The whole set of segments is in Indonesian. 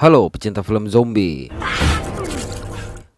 Halo pecinta film zombie.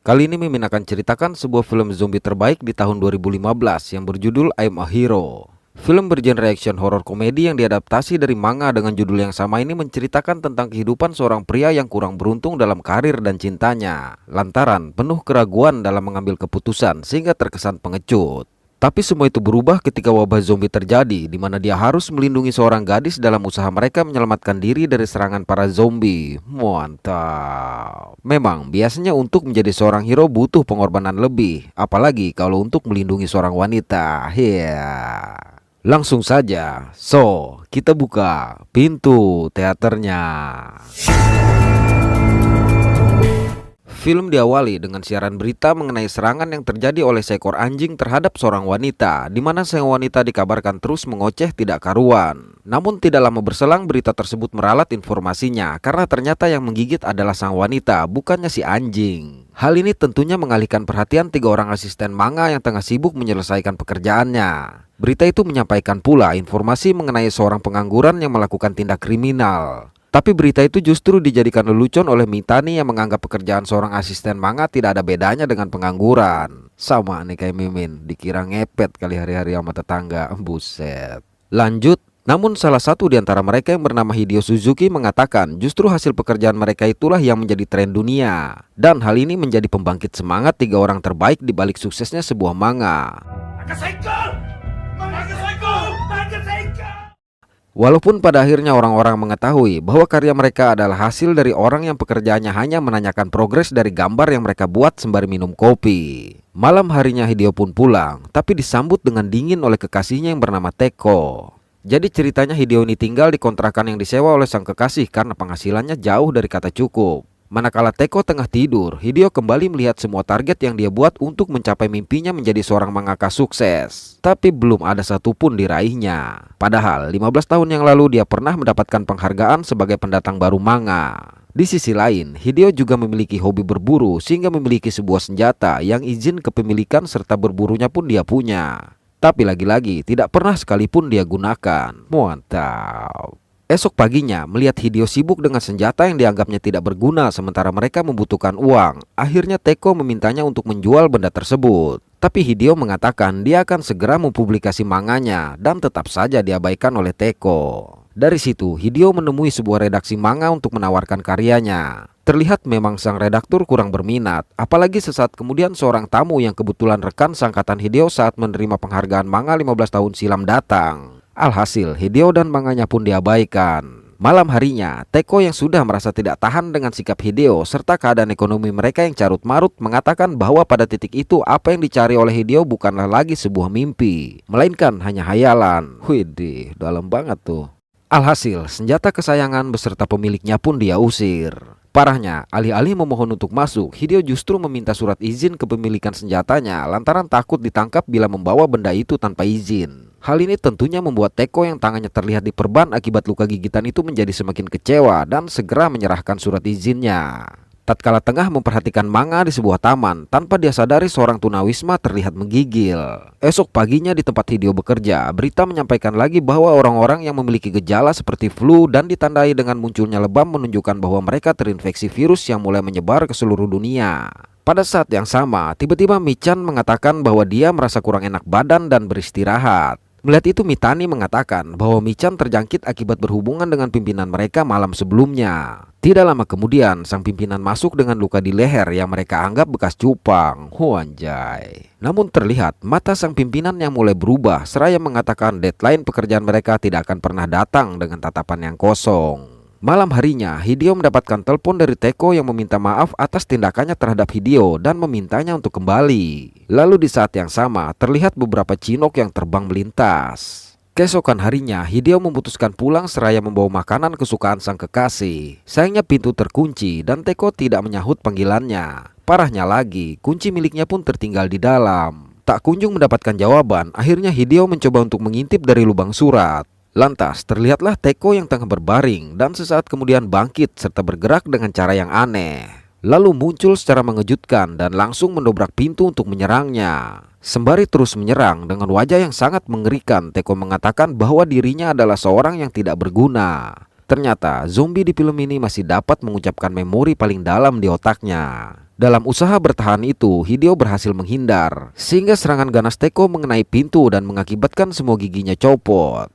Kali ini Mimin akan ceritakan sebuah film zombie terbaik di tahun 2015 yang berjudul I'm a Hero. Film bergenre action horror komedi yang diadaptasi dari manga dengan judul yang sama ini menceritakan tentang kehidupan seorang pria yang kurang beruntung dalam karir dan cintanya, lantaran penuh keraguan dalam mengambil keputusan sehingga terkesan pengecut. Tapi semua itu berubah ketika wabah zombie terjadi, di mana dia harus melindungi seorang gadis dalam usaha mereka menyelamatkan diri dari serangan para zombie. Mantap. Memang biasanya untuk menjadi seorang hero butuh pengorbanan lebih, apalagi kalau untuk melindungi seorang wanita. Langsung saja, kita buka pintu teaternya. Film diawali dengan siaran berita mengenai serangan yang terjadi oleh seekor anjing terhadap seorang wanita, di mana sang wanita dikabarkan terus mengoceh tidak karuan. Namun tidak lama berselang berita tersebut meralat informasinya, karena ternyata yang menggigit adalah sang wanita, bukannya si anjing. Hal ini tentunya mengalihkan perhatian 3 orang asisten manga yang tengah sibuk menyelesaikan pekerjaannya. Berita itu menyampaikan pula informasi mengenai seorang pengangguran yang melakukan tindak kriminal. Tapi berita itu justru dijadikan lelucon oleh Mitani yang menganggap pekerjaan seorang asisten manga tidak ada bedanya dengan pengangguran. Sama nih kayak Mimin, dikira ngepet kali hari-hari sama tetangga. Buset. Lanjut, namun salah satu di antara mereka yang bernama Hideo Suzuki mengatakan justru hasil pekerjaan mereka itulah yang menjadi tren dunia. Dan hal ini menjadi pembangkit semangat 3 orang terbaik di balik suksesnya sebuah manga. Walaupun pada akhirnya orang-orang mengetahui bahwa karya mereka adalah hasil dari orang yang pekerjaannya hanya menanyakan progres dari gambar yang mereka buat sembari minum kopi. Malam harinya Hideo pun pulang, tapi disambut dengan dingin oleh kekasihnya yang bernama Teko. Jadi ceritanya Hideo ini tinggal di kontrakan yang disewa oleh sang kekasih karena penghasilannya jauh dari kata cukup. Manakala Teko tengah tidur, Hideo kembali melihat semua target yang dia buat untuk mencapai mimpinya menjadi seorang mangaka sukses. Tapi belum ada satupun diraihnya. Padahal 15 tahun yang lalu dia pernah mendapatkan penghargaan sebagai pendatang baru manga. Di sisi lain, Hideo juga memiliki hobi berburu sehingga memiliki sebuah senjata yang izin kepemilikan serta berburunya pun dia punya. Tapi lagi-lagi tidak pernah sekalipun dia gunakan. Mantap. Esok paginya, melihat Hideo sibuk dengan senjata yang dianggapnya tidak berguna sementara mereka membutuhkan uang, akhirnya Teko memintanya untuk menjual benda tersebut. Tapi Hideo mengatakan dia akan segera mempublikasi manganya dan tetap saja diabaikan oleh Teko. Dari situ, Hideo menemui sebuah redaksi manga untuk menawarkan karyanya. Terlihat memang sang redaktur kurang berminat, apalagi sesaat kemudian seorang tamu yang kebetulan rekan seangkatan Hideo saat menerima penghargaan manga 15 tahun silam datang. Alhasil, Hideo dan manganya pun diabaikan. Malam harinya, Teko yang sudah merasa tidak tahan dengan sikap Hideo serta keadaan ekonomi mereka yang carut marut mengatakan bahwa pada titik itu apa yang dicari oleh Hideo bukanlah lagi sebuah mimpi, melainkan hanya hayalan. Widih, dalam banget tuh. Alhasil, senjata kesayangan beserta pemiliknya pun dia usir. Parahnya, alih-alih memohon untuk masuk, Hideo justru meminta surat izin kepemilikan senjatanya lantaran takut ditangkap bila membawa benda itu tanpa izin. Hal ini tentunya membuat Teko yang tangannya terlihat diperban akibat luka gigitan itu menjadi semakin kecewa dan segera menyerahkan surat izinnya. Tatkala tengah memperhatikan manga di sebuah taman, tanpa dia sadari seorang tunawisma terlihat menggigil. Esok paginya di tempat Hideo bekerja, berita menyampaikan lagi bahwa orang-orang yang memiliki gejala seperti flu dan ditandai dengan munculnya lebam menunjukkan bahwa mereka terinfeksi virus yang mulai menyebar ke seluruh dunia. Pada saat yang sama, tiba-tiba Michan mengatakan bahwa dia merasa kurang enak badan dan beristirahat. Melihat itu Mitani mengatakan bahwa Michan terjangkit akibat berhubungan dengan pimpinan mereka malam sebelumnya. Tidak lama kemudian sang pimpinan masuk dengan luka di leher yang mereka anggap bekas cupang. Anjay. Namun terlihat mata sang pimpinan yang mulai berubah seraya mengatakan deadline pekerjaan mereka tidak akan pernah datang dengan tatapan yang kosong. Malam harinya, Hideo mendapatkan telepon dari Teko yang meminta maaf atas tindakannya terhadap Hideo dan memintanya untuk kembali. Lalu di saat yang sama, terlihat beberapa cinok yang terbang melintas. Keesokan harinya, Hideo memutuskan pulang seraya membawa makanan kesukaan sang kekasih. Sayangnya pintu terkunci dan Teko tidak menyahut panggilannya. Parahnya lagi, kunci miliknya pun tertinggal di dalam. Tak kunjung mendapatkan jawaban, akhirnya Hideo mencoba untuk mengintip dari lubang surat. Lantas terlihatlah Teko yang tengah berbaring dan sesaat kemudian bangkit serta bergerak dengan cara yang aneh. Lalu muncul secara mengejutkan dan langsung mendobrak pintu untuk menyerangnya. Sembari terus menyerang dengan wajah yang sangat mengerikan, Teko mengatakan bahwa dirinya adalah seorang yang tidak berguna. Ternyata zombie di film ini masih dapat mengucapkan memori paling dalam di otaknya. Dalam usaha bertahan itu, Hideo berhasil menghindar, sehingga serangan ganas Teko mengenai pintu dan mengakibatkan semua giginya copot.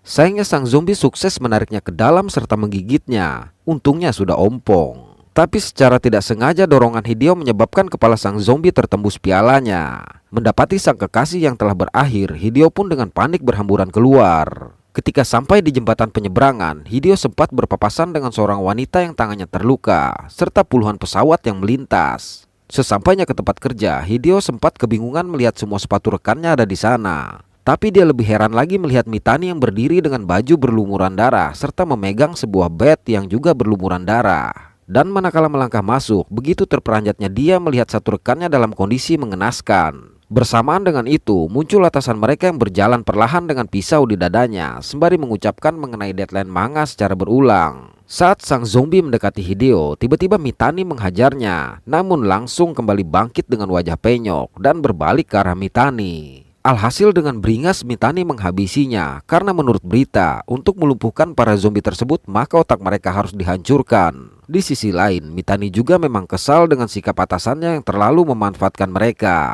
Sayangnya sang zombie sukses menariknya ke dalam serta menggigitnya. Untungnya sudah ompong. Tapi secara tidak sengaja dorongan Hideo menyebabkan kepala sang zombie tertembus pialanya. Mendapati sang kekasih yang telah berakhir, Hideo pun dengan panik berhamburan keluar. Ketika sampai di jembatan penyeberangan, Hideo sempat berpapasan dengan seorang wanita yang tangannya terluka, serta puluhan pesawat yang melintas. Sesampainya ke tempat kerja, Hideo sempat kebingungan melihat semua sepatu rekannya ada di sana. Tapi dia lebih heran lagi melihat Mitani yang berdiri dengan baju berlumuran darah, serta memegang sebuah bat yang juga berlumuran darah. Dan manakala melangkah masuk, begitu terperanjatnya dia melihat satu rekannya dalam kondisi mengenaskan. Bersamaan dengan itu, muncul atasan mereka yang berjalan perlahan dengan pisau di dadanya, sembari mengucapkan mengenai deadline manga secara berulang. Saat sang zombie mendekati Hideo, tiba-tiba Mitani menghajarnya, namun langsung kembali bangkit dengan wajah penyok dan berbalik ke arah Mitani. Alhasil dengan beringas Mitani menghabisinya, karena menurut berita, untuk melumpuhkan para zombie tersebut maka otak mereka harus dihancurkan. Di sisi lain, Mitani juga memang kesal dengan sikap atasannya yang terlalu memanfaatkan mereka.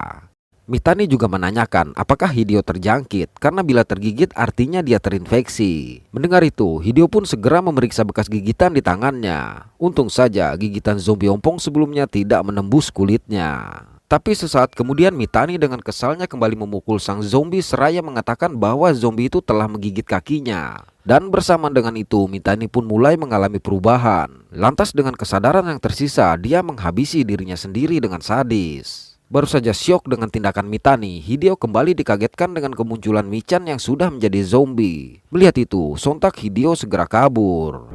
Mitani juga menanyakan apakah Hideo terjangkit, karena bila tergigit artinya dia terinfeksi. Mendengar itu, Hideo pun segera memeriksa bekas gigitan di tangannya. Untung saja gigitan zombie ompong sebelumnya tidak menembus kulitnya. Tapi sesaat kemudian Mitani dengan kesalnya kembali memukul sang zombie seraya mengatakan bahwa zombie itu telah menggigit kakinya. Dan bersamaan dengan itu Mitani pun mulai mengalami perubahan. Lantas dengan kesadaran yang tersisa, dia menghabisi dirinya sendiri dengan sadis. Baru saja syok dengan tindakan Mitani, Hideo kembali dikagetkan dengan kemunculan Michan yang sudah menjadi zombie. Melihat itu, sontak Hideo segera kabur.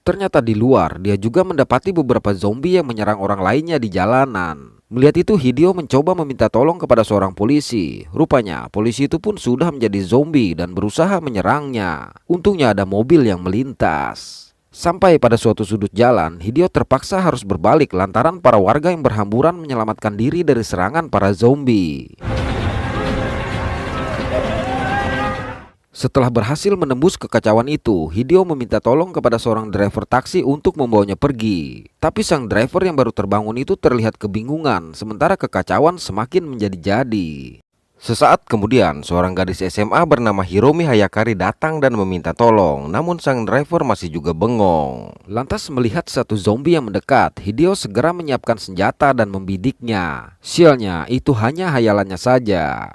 Ternyata di luar, dia juga mendapati beberapa zombie yang menyerang orang lainnya di jalanan. Melihat itu, Hideo mencoba meminta tolong kepada seorang polisi. Rupanya, polisi itu pun sudah menjadi zombie dan berusaha menyerangnya. Untungnya ada mobil yang melintas. Sampai pada suatu sudut jalan, Hideo terpaksa harus berbalik lantaran para warga yang berhamburan menyelamatkan diri dari serangan para zombie. Setelah berhasil menembus kekacauan itu, Hideo meminta tolong kepada seorang driver taksi untuk membawanya pergi. Tapi sang driver yang baru terbangun itu terlihat kebingungan, sementara kekacauan semakin menjadi-jadi. Sesaat kemudian, seorang gadis SMA bernama Hiromi Hayakari datang dan meminta tolong, namun sang driver masih juga bengong. Lantas melihat satu zombie yang mendekat, Hideo segera menyiapkan senjata dan membidiknya. Sialnya, itu hanya hayalannya saja.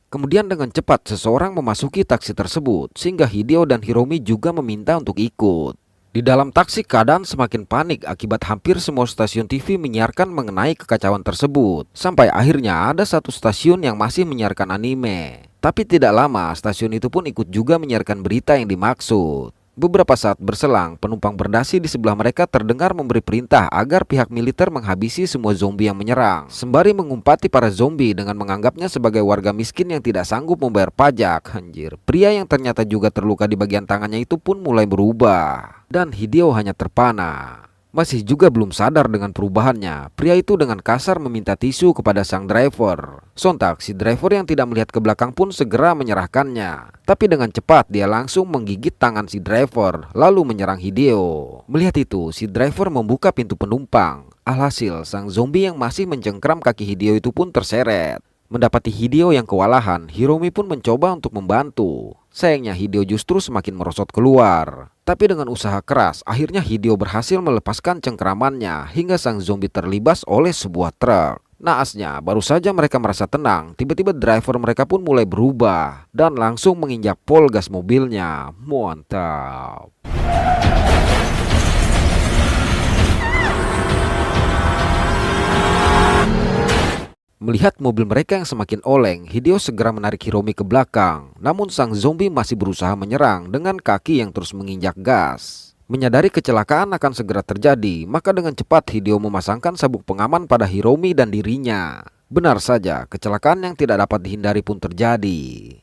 Kemudian dengan cepat seseorang memasuki taksi tersebut, sehingga Hideo dan Hiromi juga meminta untuk ikut. Di dalam taksi keadaan semakin panik akibat hampir semua stasiun TV menyiarkan mengenai kekacauan tersebut. Sampai akhirnya ada satu stasiun yang masih menyiarkan anime. Tapi tidak lama stasiun itu pun ikut juga menyiarkan berita yang dimaksud. Beberapa saat berselang, penumpang berdasi di sebelah mereka terdengar memberi perintah agar pihak militer menghabisi semua zombie yang menyerang, sembari mengumpati para zombie dengan menganggapnya sebagai warga miskin yang tidak sanggup membayar pajak. Anjir, pria yang ternyata juga terluka di bagian tangannya itu pun mulai berubah. Dan Hideo hanya terpana. Masih juga belum sadar dengan perubahannya, pria itu dengan kasar meminta tisu kepada sang driver. Sontak si driver yang tidak melihat ke belakang pun segera menyerahkannya. Tapi dengan cepat dia langsung menggigit tangan si driver, lalu menyerang Hideo. Melihat itu, si driver membuka pintu penumpang. Alhasil, sang zombie yang masih mencengkram kaki Hideo itu pun terseret. Mendapati Hideo yang kewalahan, Hiromi pun mencoba untuk membantu. Sayangnya Hideo justru semakin merosot keluar. Tapi dengan usaha keras, akhirnya Hideo berhasil melepaskan cengkramannya hingga sang zombie terlibas oleh sebuah truk. Naasnya, baru saja mereka merasa tenang, tiba-tiba driver mereka pun mulai berubah dan langsung menginjak pol gas mobilnya. Mantap. Melihat mobil mereka yang semakin oleng, Hideo segera menarik Hiromi ke belakang. Namun sang zombie masih berusaha menyerang dengan kaki yang terus menginjak gas. Menyadari kecelakaan akan segera terjadi, maka dengan cepat Hideo memasangkan sabuk pengaman pada Hiromi dan dirinya. Benar saja, kecelakaan yang tidak dapat dihindari pun terjadi.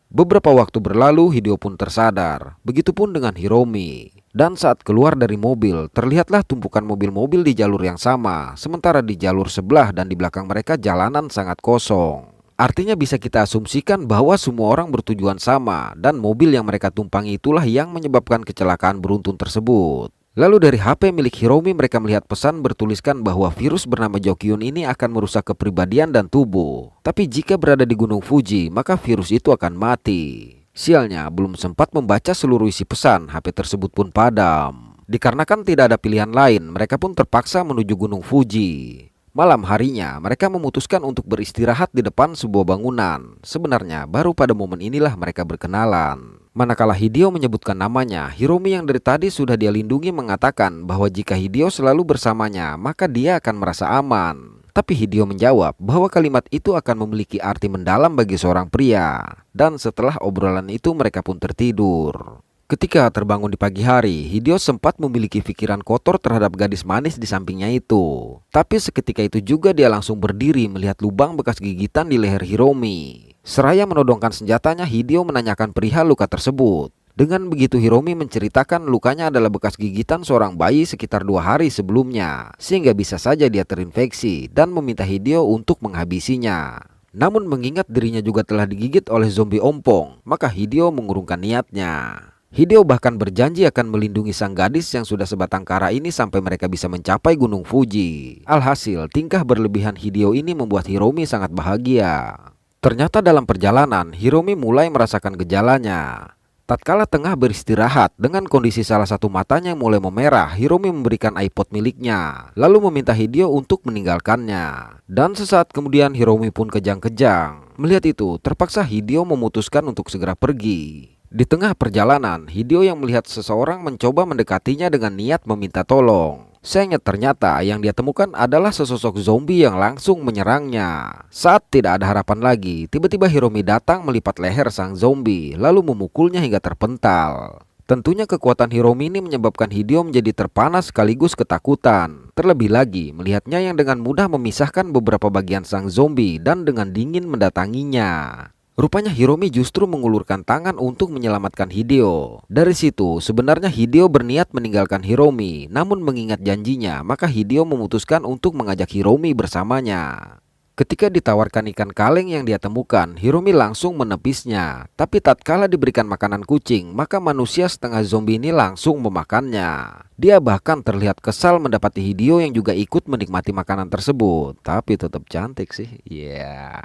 Beberapa waktu berlalu, Hideo pun tersadar. Begitupun dengan Hiromi. Dan saat keluar dari mobil, terlihatlah tumpukan mobil-mobil di jalur yang sama, sementara di jalur sebelah dan di belakang mereka jalanan sangat kosong. Artinya bisa kita asumsikan bahwa semua orang bertujuan sama dan mobil yang mereka tumpangi itulah yang menyebabkan kecelakaan beruntun tersebut. Lalu dari HP milik Hiromi mereka melihat pesan bertuliskan bahwa virus bernama Jokyun ini akan merusak kepribadian dan tubuh. Tapi jika berada di Gunung Fuji, maka virus itu akan mati. Sialnya, belum sempat membaca seluruh isi pesan, HP tersebut pun padam. Dikarenakan tidak ada pilihan lain, mereka pun terpaksa menuju Gunung Fuji. Malam harinya, mereka memutuskan untuk beristirahat di depan sebuah bangunan. Sebenarnya, baru pada momen inilah mereka berkenalan. Manakala Hideo menyebutkan namanya, Hiromi yang dari tadi sudah dia lindungi mengatakan bahwa jika Hideo selalu bersamanya, maka dia akan merasa aman. Tapi Hideo menjawab bahwa kalimat itu akan memiliki arti mendalam bagi seorang pria. Dan setelah obrolan itu mereka pun tertidur. Ketika terbangun di pagi hari, Hideo sempat memiliki pikiran kotor terhadap gadis manis di sampingnya itu. Tapi seketika itu juga dia langsung berdiri melihat lubang bekas gigitan di leher Hiromi. Seraya menodongkan senjatanya, Hideo menanyakan perihal luka tersebut. Dengan begitu Hiromi menceritakan lukanya adalah bekas gigitan seorang bayi sekitar 2 hari sebelumnya, sehingga bisa saja dia terinfeksi dan meminta Hideo untuk menghabisinya. Namun mengingat dirinya juga telah digigit oleh zombie ompong, maka Hideo mengurungkan niatnya. Hideo bahkan berjanji akan melindungi sang gadis yang sudah sebatang kara ini sampai mereka bisa mencapai Gunung Fuji. Alhasil, tingkah berlebihan Hideo ini membuat Hiromi sangat bahagia. Ternyata dalam perjalanan, Hiromi mulai merasakan gejalanya. Tatkala tengah beristirahat, dengan kondisi salah satu matanya yang mulai memerah, Hiromi memberikan iPod miliknya, lalu meminta Hideo untuk meninggalkannya. Dan sesaat kemudian Hiromi pun kejang-kejang. Melihat itu, terpaksa Hideo memutuskan untuk segera pergi. Di tengah perjalanan, Hideo yang melihat seseorang mencoba mendekatinya dengan niat meminta tolong. Sayangnya ternyata yang dia temukan adalah sesosok zombie yang langsung menyerangnya. Saat tidak ada harapan lagi, tiba-tiba Hiromi datang melipat leher sang zombie, lalu memukulnya hingga terpental. Tentunya kekuatan Hiromi ini menyebabkan Hideo menjadi terpana sekaligus ketakutan. Terlebih lagi, melihatnya yang dengan mudah memisahkan beberapa bagian sang zombie dan dengan dingin mendatanginya. Rupanya Hiromi justru mengulurkan tangan untuk menyelamatkan Hideo. Dari situ, sebenarnya Hideo berniat meninggalkan Hiromi, namun mengingat janjinya, maka Hideo memutuskan untuk mengajak Hiromi bersamanya. Ketika ditawarkan ikan kaleng yang dia temukan, Hiromi langsung menepisnya. Tapi tatkala diberikan makanan kucing, maka manusia setengah zombie ini langsung memakannya. Dia bahkan terlihat kesal mendapati Hideo yang juga ikut menikmati makanan tersebut. Tapi tetap cantik sih, ya.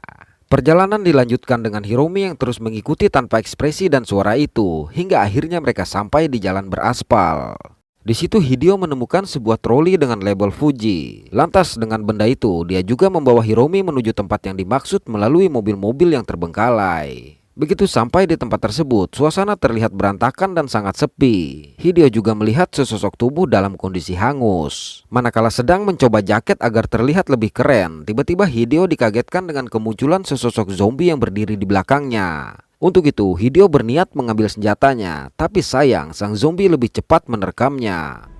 Perjalanan dilanjutkan dengan Hiromi yang terus mengikuti tanpa ekspresi dan suara itu, hingga akhirnya mereka sampai di jalan beraspal. Di situ Hideo menemukan sebuah troli dengan label Fuji. Lantas dengan benda itu, dia juga membawa Hiromi menuju tempat yang dimaksud melalui mobil-mobil yang terbengkalai. Begitu sampai di tempat tersebut, suasana terlihat berantakan dan sangat sepi. Hideo juga melihat sesosok tubuh dalam kondisi hangus. Manakala sedang mencoba jaket agar terlihat lebih keren, tiba-tiba Hideo dikagetkan dengan kemunculan sesosok zombie yang berdiri di belakangnya. Untuk itu, Hideo berniat mengambil senjatanya, tapi sayang sang zombie lebih cepat menerkamnya.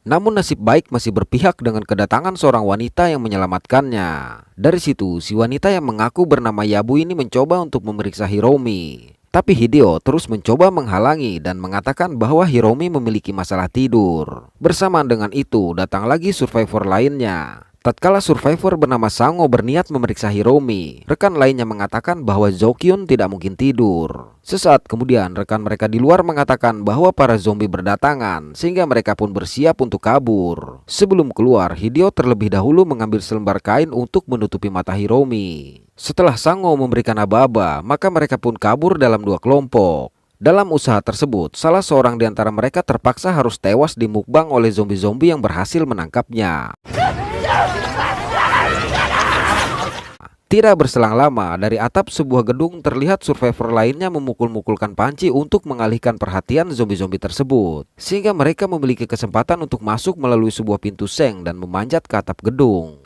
Namun nasib baik masih berpihak dengan kedatangan seorang wanita yang menyelamatkannya. Dari situ, si wanita yang mengaku bernama Yabu ini mencoba untuk memeriksa Hiromi. Tapi Hideo terus mencoba menghalangi dan mengatakan bahwa Hiromi memiliki masalah tidur. Bersamaan dengan itu, datang lagi survivor lainnya. Tatkala survivor bernama Sango berniat memeriksa Hiromi, rekan lainnya mengatakan bahwa Jokyun tidak mungkin tidur. Sesaat kemudian rekan mereka di luar mengatakan bahwa para zombie berdatangan, sehingga mereka pun bersiap untuk kabur. Sebelum keluar, Hideo terlebih dahulu mengambil selembar kain untuk menutupi mata Hiromi. Setelah Sango memberikan aba-aba, maka mereka pun kabur dalam 2 kelompok. Dalam usaha tersebut, salah seorang di antara mereka terpaksa harus tewas dimukbang oleh zombie-zombie yang berhasil menangkapnya. Tidak berselang lama, dari atap sebuah gedung terlihat survivor lainnya memukul-mukulkan panci untuk mengalihkan perhatian zombie-zombie tersebut, sehingga mereka memiliki kesempatan untuk masuk melalui sebuah pintu seng dan memanjat ke atap gedung.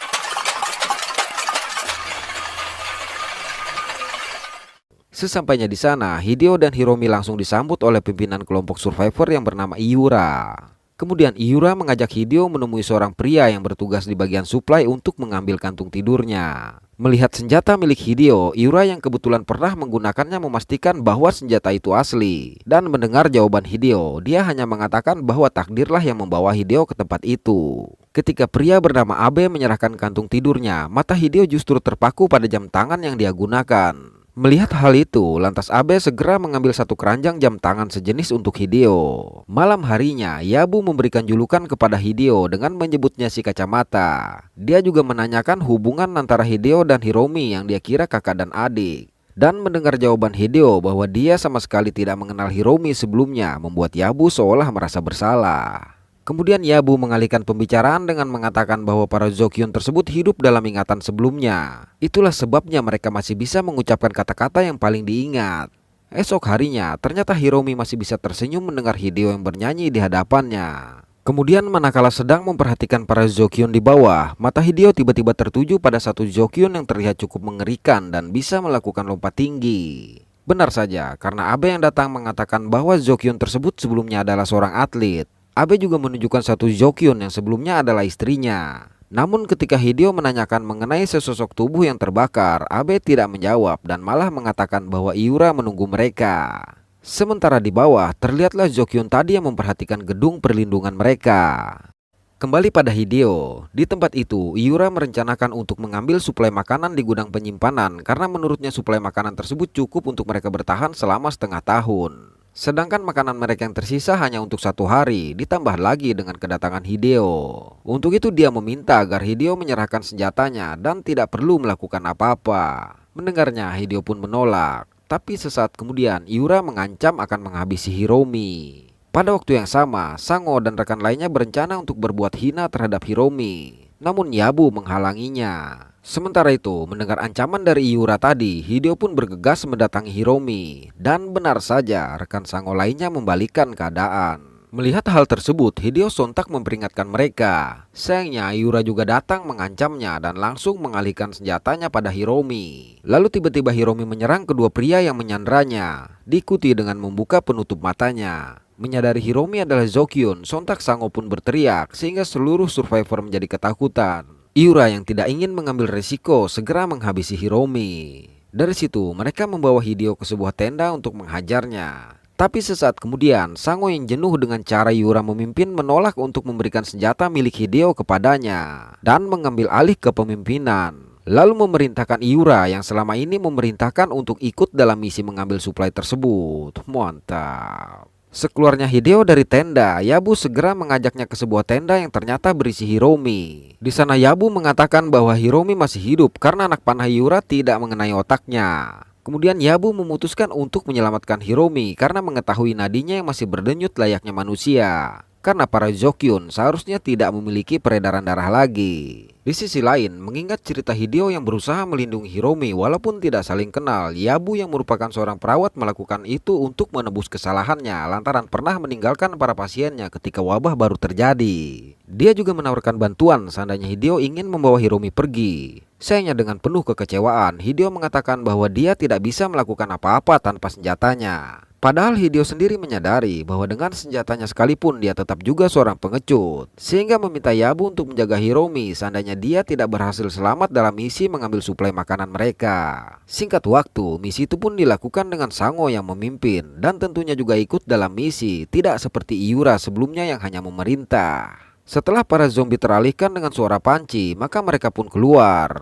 Sesampainya di sana, Hideo dan Hiromi langsung disambut oleh pimpinan kelompok survivor yang bernama Iura. Kemudian Iura mengajak Hideo menemui seorang pria yang bertugas di bagian suplai untuk mengambil kantung tidurnya. Melihat senjata milik Hideo, Iura yang kebetulan pernah menggunakannya memastikan bahwa senjata itu asli. Dan mendengar jawaban Hideo, dia hanya mengatakan bahwa takdirlah yang membawa Hideo ke tempat itu. Ketika pria bernama Abe menyerahkan kantung tidurnya, mata Hideo justru terpaku pada jam tangan yang dia gunakan. Melihat hal itu, lantas Abe segera mengambil satu keranjang jam tangan sejenis untuk Hideo. Malam harinya, Yabu memberikan julukan kepada Hideo dengan menyebutnya si kacamata. Dia juga menanyakan hubungan antara Hideo dan Hiromi yang dia kira kakak dan adik. Dan mendengar jawaban Hideo bahwa dia sama sekali tidak mengenal Hiromi sebelumnya, membuat Yabu seolah merasa bersalah. Kemudian Yabu mengalihkan pembicaraan dengan mengatakan bahwa para Zokyun tersebut hidup dalam ingatan sebelumnya. Itulah sebabnya mereka masih bisa mengucapkan kata-kata yang paling diingat. Esok harinya, ternyata Hiromi masih bisa tersenyum mendengar Hideo yang bernyanyi di hadapannya. Kemudian manakala sedang memperhatikan para Zokyun di bawah, mata Hideo tiba-tiba tertuju pada satu Zokyun yang terlihat cukup mengerikan dan bisa melakukan lompat tinggi. Benar saja, karena Abe yang datang mengatakan bahwa Zokyun tersebut sebelumnya adalah seorang atlet. Abe juga menunjukkan satu Zokyun yang sebelumnya adalah istrinya. Namun ketika Hideo menanyakan mengenai sesosok tubuh yang terbakar, Abe tidak menjawab dan malah mengatakan bahwa Iura menunggu mereka. Sementara di bawah, terlihatlah Zokyun tadi yang memperhatikan gedung perlindungan mereka. Kembali pada Hideo, di tempat itu Iura merencanakan untuk mengambil suplai makanan di gudang penyimpanan karena menurutnya suplai makanan tersebut cukup untuk mereka bertahan selama setengah tahun. Sedangkan makanan mereka yang tersisa hanya untuk 1 hari, ditambah lagi dengan kedatangan Hideo. Untuk itu dia meminta agar Hideo menyerahkan senjatanya dan tidak perlu melakukan apa-apa. Mendengarnya, Hideo pun menolak. Tapi sesaat kemudian, Iura mengancam akan menghabisi Hiromi. Pada waktu yang sama, Sango dan rekan lainnya berencana untuk berbuat hina terhadap Hiromi. Namun Yabu menghalanginya. Sementara itu, mendengar ancaman dari Iura tadi, Hideo pun bergegas mendatangi Hiromi. Dan benar saja, rekan Sango lainnya membalikkan keadaan. Melihat hal tersebut, Hideo sontak memperingatkan mereka. Sayangnya, Iura juga datang mengancamnya dan langsung mengalihkan senjatanya pada Hiromi. Lalu tiba-tiba Hiromi menyerang kedua pria yang menyandranya, diikuti dengan membuka penutup matanya. Menyadari Hiromi adalah Zokyun, sontak Sango pun berteriak sehingga seluruh survivor menjadi ketakutan. Iura yang tidak ingin mengambil resiko segera menghabisi Hiromi. Dari situ mereka membawa Hideo ke sebuah tenda untuk menghajarnya. Tapi sesaat kemudian Sango yang jenuh dengan cara Iura memimpin menolak untuk memberikan senjata milik Hideo kepadanya dan mengambil alih kepemimpinan. Lalu memerintahkan Iura yang selama ini memerintahkan untuk ikut dalam misi mengambil suplai tersebut. Mantap. Sekeluarnya Hideo dari tenda, Yabu segera mengajaknya ke sebuah tenda yang ternyata berisi Hiromi. Di sana Yabu mengatakan bahwa Hiromi masih hidup karena anak panah Iura tidak mengenai otaknya. Kemudian Yabu memutuskan untuk menyelamatkan Hiromi karena mengetahui nadinya yang masih berdenyut layaknya manusia. Karena para Zokyun seharusnya tidak memiliki peredaran darah lagi. Di sisi lain, mengingat cerita Hideo yang berusaha melindungi Hiromi walaupun tidak saling kenal, Yabu yang merupakan seorang perawat melakukan itu untuk menebus kesalahannya lantaran pernah meninggalkan para pasiennya ketika wabah baru terjadi. Dia juga menawarkan bantuan seandainya Hideo ingin membawa Hiromi pergi. Sayangnya dengan penuh kekecewaan, Hideo mengatakan bahwa dia tidak bisa melakukan apa-apa tanpa senjatanya. Padahal Hideo sendiri menyadari bahwa dengan senjatanya sekalipun dia tetap juga seorang pengecut. Sehingga meminta Yabu untuk menjaga Hiromi seandainya dia tidak berhasil selamat dalam misi mengambil suplai makanan mereka. Singkat waktu, misi itu pun dilakukan dengan Sango yang memimpin dan tentunya juga ikut dalam misi, tidak seperti Iura sebelumnya yang hanya memerintah. Setelah para zombie teralihkan dengan suara panci, maka mereka pun keluar.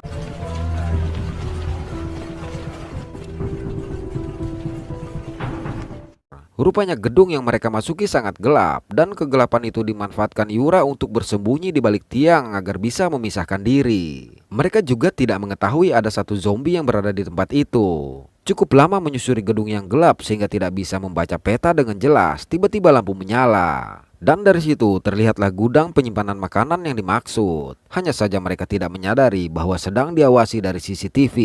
Rupanya gedung yang mereka masuki sangat gelap dan kegelapan itu dimanfaatkan Iura untuk bersembunyi di balik tiang agar bisa memisahkan diri. Mereka juga tidak mengetahui ada satu zombie yang berada di tempat itu. Cukup lama menyusuri gedung yang gelap sehingga tidak bisa membaca peta dengan jelas. Tiba-tiba lampu menyala. Dan dari situ terlihatlah gudang penyimpanan makanan yang dimaksud. Hanya saja mereka tidak menyadari bahwa sedang diawasi dari CCTV.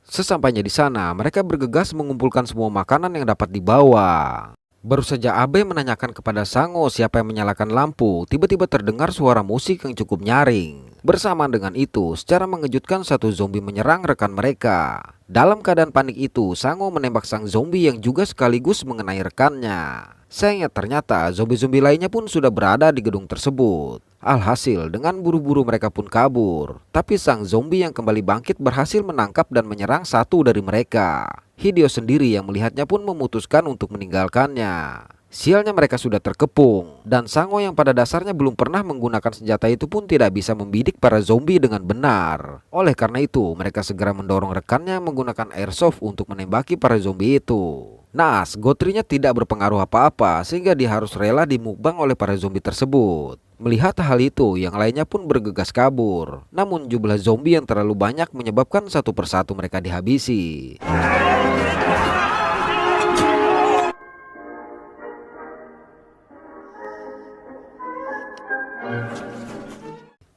Sesampainya di sana, mereka bergegas mengumpulkan semua makanan yang dapat dibawa. Baru saja Abe menanyakan kepada Sango siapa yang menyalakan lampu, tiba-tiba terdengar suara musik yang cukup nyaring. Bersamaan dengan itu, secara mengejutkan satu zombie menyerang rekan mereka. Dalam keadaan panik itu, Sango menembak sang zombie yang juga sekaligus mengenai rekannya. Sayangnya ternyata zombie-zombie lainnya pun sudah berada di gedung tersebut. Alhasil dengan buru-buru mereka pun kabur. Tapi sang zombie yang kembali bangkit berhasil menangkap dan menyerang satu dari mereka. Hideo sendiri yang melihatnya pun memutuskan untuk meninggalkannya. Sialnya mereka sudah terkepung, dan Sango yang pada dasarnya belum pernah menggunakan senjata itu pun tidak bisa membidik para zombie dengan benar. Oleh karena itu, mereka segera mendorong rekannya menggunakan airsoft untuk menembaki para zombie itu. Naas, gotrinya tidak berpengaruh apa-apa sehingga dia harus rela dimukbang oleh para zombie tersebut. Melihat hal itu, yang lainnya pun bergegas kabur. Namun jumlah zombie yang terlalu banyak menyebabkan satu persatu mereka dihabisi.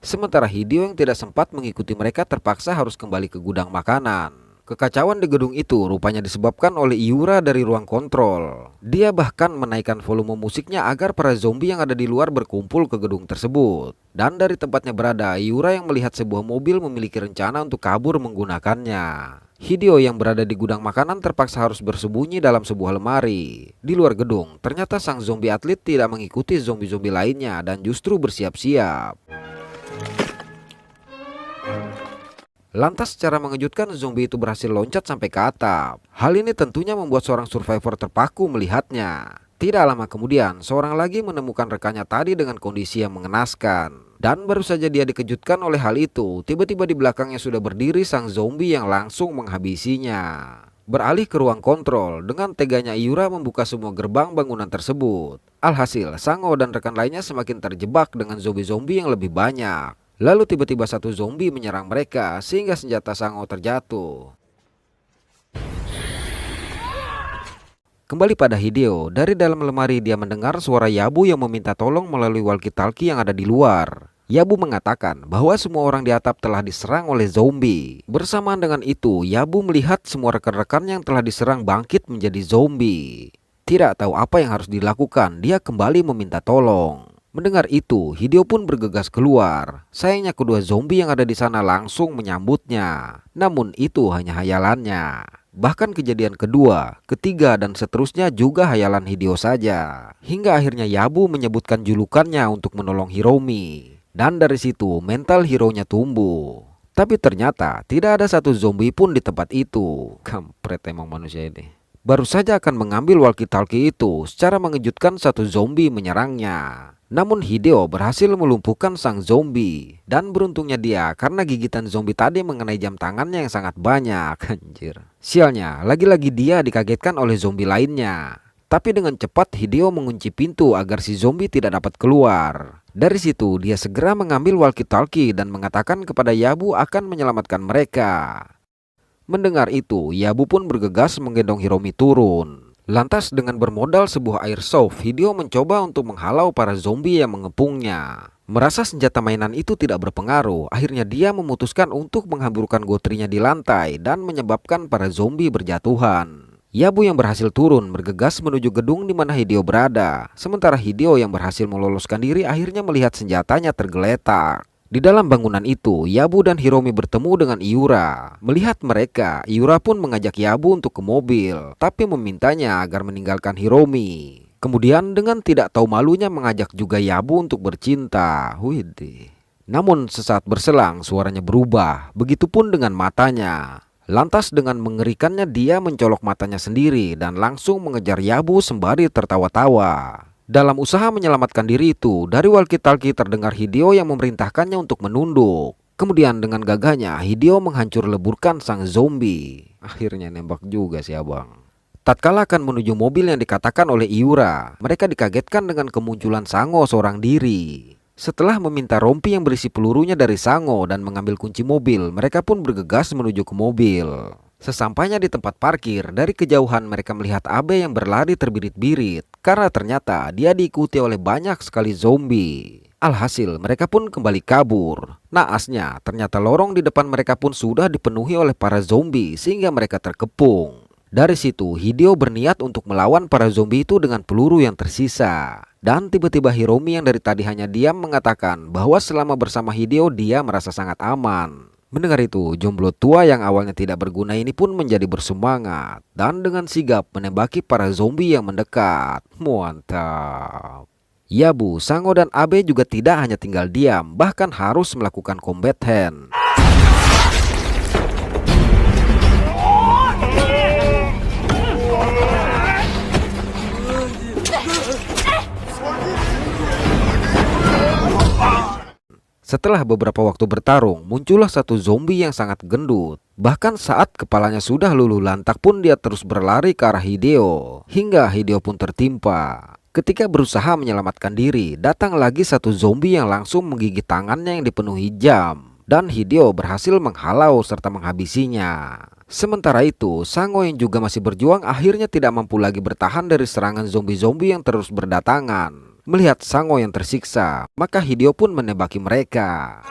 Sementara Hideo yang tidak sempat mengikuti mereka terpaksa harus kembali ke gudang makanan. Kekacauan di gedung itu rupanya disebabkan oleh Iura dari ruang kontrol. Dia bahkan menaikkan volume musiknya agar para zombie yang ada di luar berkumpul ke gedung tersebut. Dan dari tempatnya berada, Iura yang melihat sebuah mobil memiliki rencana untuk kabur menggunakannya. Hideo yang berada di gudang makanan terpaksa harus bersembunyi dalam sebuah lemari. Di luar gedung, ternyata sang zombie atlet tidak mengikuti zombie-zombie lainnya dan justru bersiap-siap. Lantas secara mengejutkan zombie itu berhasil loncat sampai ke atap. Hal ini tentunya membuat seorang survivor terpaku melihatnya. Tidak lama kemudian, seorang lagi menemukan rekannya tadi dengan kondisi yang mengenaskan. Dan baru saja dia dikejutkan oleh hal itu, tiba-tiba di belakangnya sudah berdiri sang zombie yang langsung menghabisinya. Beralih ke ruang kontrol, dengan teganya Iura membuka semua gerbang bangunan tersebut. Alhasil, Sango dan rekan lainnya semakin terjebak dengan zombie-zombie yang lebih banyak. Lalu tiba-tiba satu zombie menyerang mereka sehingga senjata Sango terjatuh. Kembali pada Hideo, dari dalam lemari dia mendengar suara Yabu yang meminta tolong melalui walkie-talkie yang ada di luar. Yabu mengatakan bahwa semua orang di atap telah diserang oleh zombie. Bersamaan dengan itu, Yabu melihat semua rekan-rekan yang telah diserang bangkit menjadi zombie. Tidak tahu apa yang harus dilakukan, dia kembali meminta tolong. Mendengar itu, Hideo pun bergegas keluar. Sayangnya kedua zombie yang ada di sana langsung menyambutnya. Namun itu hanya hayalannya. Bahkan kejadian kedua, ketiga dan seterusnya juga hayalan Hideo saja. Hingga akhirnya Yabu menyebutkan julukannya untuk menolong Hiromi. Dan dari situ mental hero-nya tumbuh. Tapi ternyata tidak ada satu zombie pun di tempat itu. Kampret emang manusia ini. Baru saja akan mengambil walkie-talkie itu, secara mengejutkan satu zombie menyerangnya. Namun Hideo berhasil melumpuhkan sang zombie. Dan beruntungnya dia karena gigitan zombie tadi mengenai jam tangannya yang sangat banyak. Anjir. Sialnya, lagi-lagi dia dikagetkan oleh zombie lainnya. Tapi dengan cepat Hideo mengunci pintu agar si zombie tidak dapat keluar. Dari situ dia segera mengambil walkie-talkie dan mengatakan kepada Yabu akan menyelamatkan mereka. Mendengar itu, Yabu pun bergegas menggendong Hiromi turun. Lantas dengan bermodal sebuah airsoft, Hideo mencoba untuk menghalau para zombie yang mengepungnya. Merasa senjata mainan itu tidak berpengaruh, akhirnya dia memutuskan untuk menghamburkan gotrinya di lantai dan menyebabkan para zombie berjatuhan. Yabu yang berhasil turun bergegas menuju gedung di mana Hideo berada. Sementara Hideo yang berhasil meloloskan diri akhirnya melihat senjatanya tergeletak. Di dalam bangunan itu, Yabu dan Hiromi bertemu dengan Iura. Melihat mereka, Iura pun mengajak Yabu untuk ke mobil, tapi memintanya agar meninggalkan Hiromi. Kemudian dengan tidak tahu malunya mengajak juga Yabu untuk bercinta. Widih. Namun sesaat berselang suaranya berubah, begitupun dengan matanya. Lantas dengan mengerikannya dia mencolok matanya sendiri dan langsung mengejar Yabu sembari tertawa-tawa. Dalam usaha menyelamatkan diri itu, dari walkie-talkie terdengar Hideo yang memerintahkannya untuk menunduk. Kemudian dengan gagahnya, Hideo menghancur leburkan sang zombie. Akhirnya nembak juga si abang. Tatkala akan menuju mobil yang dikatakan oleh Iura, mereka dikagetkan dengan kemunculan Sango seorang diri. Setelah meminta rompi yang berisi pelurunya dari Sango dan mengambil kunci mobil, mereka pun bergegas menuju ke mobil. Sesampainya di tempat parkir, dari kejauhan mereka melihat Abe yang berlari terbirit-birit karena ternyata dia diikuti oleh banyak sekali zombie. Alhasil mereka pun kembali kabur. Naasnya ternyata lorong di depan mereka pun sudah dipenuhi oleh para zombie sehingga mereka terkepung. Dari situ Hideo berniat untuk melawan para zombie itu dengan peluru yang tersisa. Dan tiba-tiba Hiromi yang dari tadi hanya diam mengatakan bahwa selama bersama Hideo dia merasa sangat aman. Mendengar itu, jomblo tua yang awalnya tidak berguna ini pun menjadi bersemangat dan dengan sigap menembaki para zombie yang mendekat. Mantap. Ya Bu, Sango dan Abe juga tidak hanya tinggal diam, bahkan harus melakukan combat hand. Setelah beberapa waktu bertarung, muncullah satu zombie yang sangat gendut. Bahkan saat kepalanya sudah luluh lantak pun dia terus berlari ke arah Hideo. Hingga Hideo pun tertimpa. Ketika berusaha menyelamatkan diri, datang lagi satu zombie yang langsung menggigit tangannya yang dipenuhi jam. Dan Hideo berhasil menghalau serta menghabisinya. Sementara itu, Sango yang juga masih berjuang akhirnya tidak mampu lagi bertahan dari serangan zombie-zombie yang terus berdatangan. Melihat Sango yang tersiksa, maka Hideo pun menembaki mereka.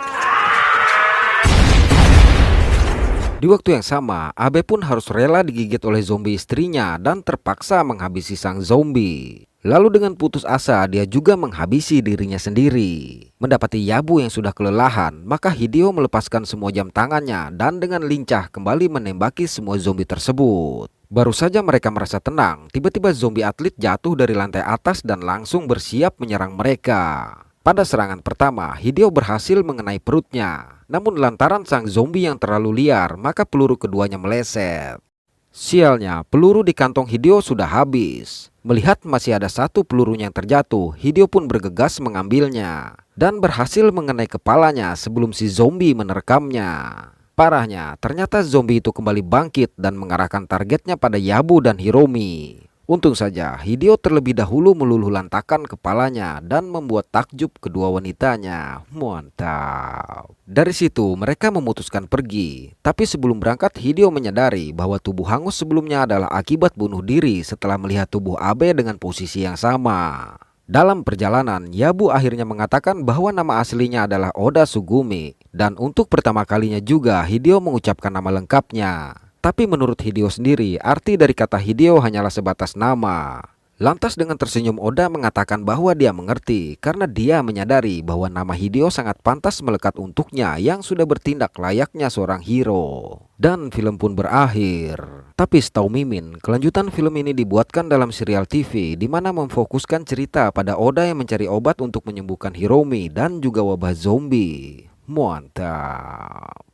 Di waktu yang sama, Abe pun harus rela digigit oleh zombie istrinya dan terpaksa menghabisi sang zombie. Lalu dengan putus asa, dia juga menghabisi dirinya sendiri. Mendapati Yabu yang sudah kelelahan, maka Hideo melepaskan semua jam tangannya dan dengan lincah kembali menembaki semua zombie tersebut. Baru saja mereka merasa tenang, tiba-tiba zombie atlet jatuh dari lantai atas dan langsung bersiap menyerang mereka. Pada serangan pertama, Hideo berhasil mengenai perutnya. Namun lantaran sang zombie yang terlalu liar, maka peluru keduanya meleset. Sialnya, peluru di kantong Hideo sudah habis. Melihat masih ada satu pelurunya yang terjatuh, Hideo pun bergegas mengambilnya. Dan berhasil mengenai kepalanya sebelum si zombie menerkamnya. Parahnya, ternyata zombie itu kembali bangkit dan mengarahkan targetnya pada Yabu dan Hiromi. Untung saja, Hideo terlebih dahulu meluluh lantakan kepalanya dan membuat takjub kedua wanitanya. Mantap. Dari situ, mereka memutuskan pergi. Tapi sebelum berangkat, Hideo menyadari bahwa tubuh hangus sebelumnya adalah akibat bunuh diri setelah melihat tubuh Abe dengan posisi yang sama. Dalam perjalanan, Yabu akhirnya mengatakan bahwa nama aslinya adalah Oda Sugumi. Dan untuk pertama kalinya juga Hideo mengucapkan nama lengkapnya. Tapi menurut Hideo sendiri, arti dari kata Hideo hanyalah sebatas nama. Lantas dengan tersenyum Oda mengatakan bahwa dia mengerti karena dia menyadari bahwa nama Hideo sangat pantas melekat untuknya yang sudah bertindak layaknya seorang hero. Dan film pun berakhir. Tapi setahu Mimin, kelanjutan film ini dibuatkan dalam serial TV di mana memfokuskan cerita pada Oda yang mencari obat untuk menyembuhkan Hiromi dan juga wabah zombie. Mantap.